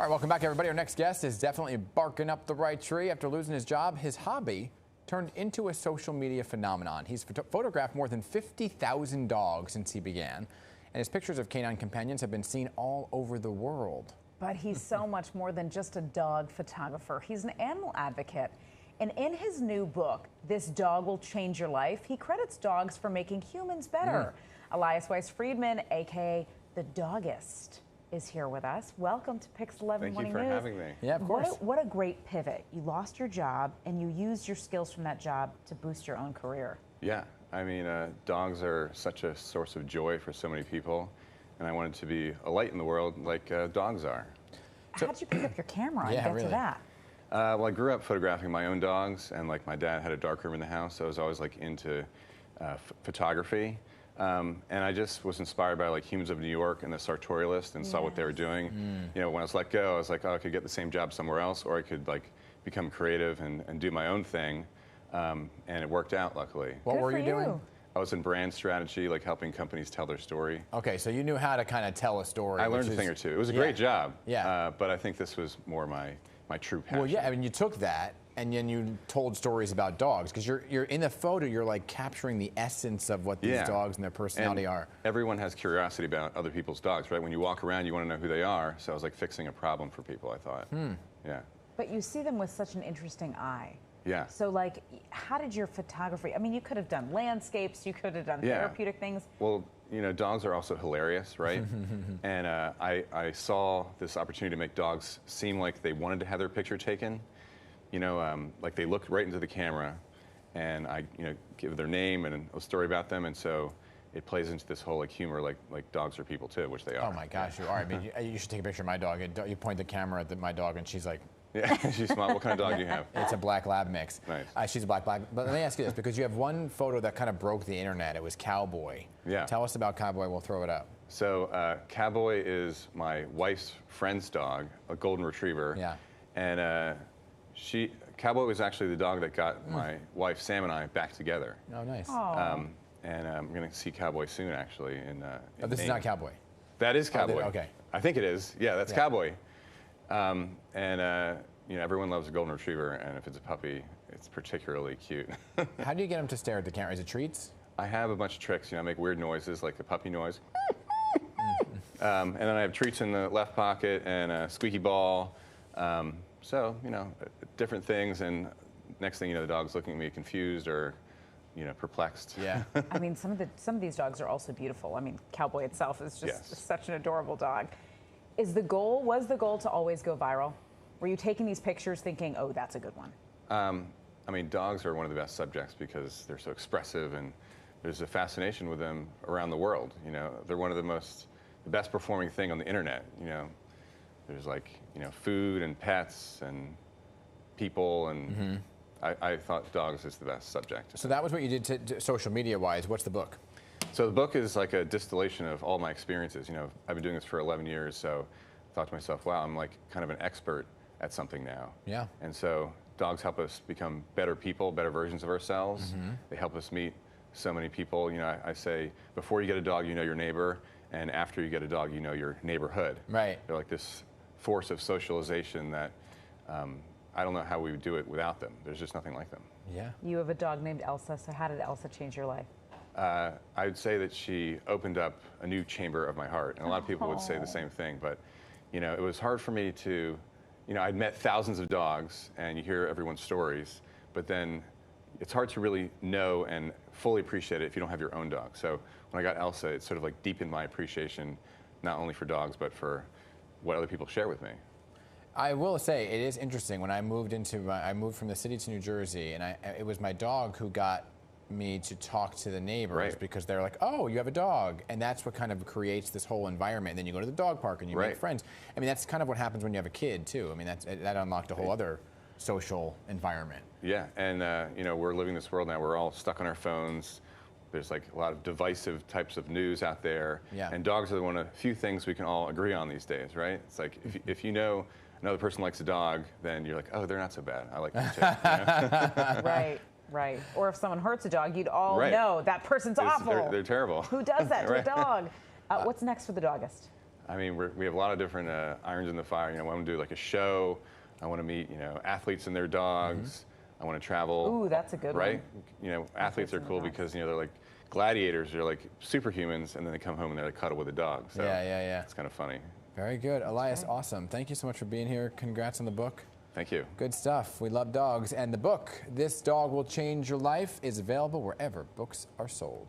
All right, welcome back, everybody. Our next guest is definitely barking up the right tree. After losing his job, his hobby turned into a social media phenomenon. He's photographed more than 50,000 dogs since he began, and his pictures of canine companions have been seen all over the world. But he's so much more than just a dog photographer. He's an animal advocate. And in his new book, This Dog Will Change Your Life, he credits dogs for making humans better. Elias Weiss Friedman, a.k.a. the Dogist, is here with us. Welcome to Pix 11 Morning News. Thank you for having me. Yeah, of course. What a great pivot. You lost your job, and you used your skills from that job to boost your own career. Yeah, I mean, dogs are such a source of joy for so many people, and I wanted to be a light in the world like dogs are. How'd you pick up your camera and get to that? Well, I grew up photographing my own dogs, and like my dad had a darkroom in the house, so I was always like into photography. And I just was inspired by like Humans of New York and the Sartorialist, and saw what they were doing. You know, when I was let go, I was like, oh, I could get the same job somewhere else, or I could like become creative and do my own thing. And it worked out, luckily. What were you doing? I was in brand strategy, like helping companies tell their story. Okay, so you knew how to kind of tell a story. I learned a thing or two. It was a great job. Yeah. But I think this was more my true passion. Well, yeah, I mean, you took that and then you told stories about dogs, because you're in the photo, you're like capturing the essence of what these dogs and their personality are. Everyone has curiosity about other people's dogs, right? When you walk around, you want to know who they are. So I was like fixing a problem for people, I thought. Yeah. But you see them with such an interesting eye. Yeah. So, like, how did your photography, I mean, you could have done landscapes, you could have done therapeutic things. Well, you know, dogs are also hilarious, right? And I saw this opportunity to make dogs seem like they wanted to have their picture taken. You know, like they looked right into the camera, and I, you know, give their name and a story about them, and so it plays into this whole like humor, like dogs are people too, which they are. Oh my gosh, you are. I mean, you should take a picture of my dog. And you point the camera at my dog, and she's like, yeah, she's smart. What kind of dog do you have? It's a black lab mix. Nice. She's a black. But let me ask you this, because you have one photo that kind of broke the internet. It was Cowboy. Yeah. Tell us about Cowboy. We'll throw it up. So Cowboy is my wife's friend's dog, a golden retriever. Yeah. And Cowboy was actually the dog that got my wife Sam and I back together. Oh, nice. And I'm going to see Cowboy soon, actually. In this Maine. is not Cowboy. That is Cowboy. Okay. I think it is. Yeah, that's Cowboy. You know, everyone loves a golden retriever, and if it's a puppy, it's particularly cute. How do you get them to stare at the camera? Is it treats? I have a bunch of tricks. You know, I make weird noises like a puppy noise. And then I have treats in the left pocket and a squeaky ball. So, you know, different things, and next thing you know, the dog's looking at me confused or, you know, perplexed. Yeah. I mean, some of these dogs are also beautiful. I mean, Cowboy itself is just such an adorable dog. Was the goal to always go viral? Were you taking these pictures thinking, oh, that's a good one? I mean, dogs are one of the best subjects because they're so expressive, and there's a fascination with them around the world. You know, they're one of the best performing thing on the internet. You know, there's like, you know, food and pets and people, and I thought dogs is the best subject. So that was what you did to social media-wise. What's the book? So the book is like a distillation of all my experiences. You know, I've been doing this for 11 years, so I thought to myself, wow, I'm like kind of an expert at something now. Yeah. And so dogs help us become better people, better versions of ourselves. They help us meet so many people. You know, I say, before you get a dog, you know your neighbor, and after you get a dog, you know your neighborhood. Right. They're like this force of socialization that I don't know how we would do it without them. There's just nothing like them. Yeah. You have a dog named Elsa, so how did Elsa change your life? I would say that she opened up a new chamber of my heart, and a lot of people would say the same thing, but you know, it was hard for me to, you know, I'd met thousands of dogs, and you hear everyone's stories, but then it's hard to really know and fully appreciate it if you don't have your own dog. So when I got Elsa, it sort of like deepened my appreciation, not only for dogs, but for what other people share with me. I will say, it is interesting. When I moved I moved from the city to New Jersey, and it was my dog who got me to talk to the neighbors, because they're like, oh, you have a dog, and that's what kind of creates this whole environment. And then you go to the dog park and you make friends. I mean, that's kind of what happens when you have a kid too. I mean, that unlocked a whole other social environment. Yeah, and you know, we're living this world now. We're all stuck on our phones. There's like a lot of divisive types of news out there, and dogs are one of the few things we can all agree on these days, right? It's like if you know another person likes a dog, then you're like, oh, they're not so bad. I like them too. You know? Right. Or if someone hurts a dog, you'd all know that person's awful. They're terrible. Who does that to a dog? What's next for the Dogist? I mean, we have a lot of different irons in the fire. You know, I want to do like a show. I want to meet, you know, athletes and their dogs. I want to travel. Ooh, that's a good one. Right? You know, athletes are cool because, you know, they're like gladiators. They're like superhumans, and then they come home and they're like cuddle with a dog. So yeah. It's kind of funny. Very good. Elias, awesome. Thank you so much for being here. Congrats on the book. Thank you. Good stuff. We love dogs. And the book, This Dog Will Change Your Life, is available wherever books are sold.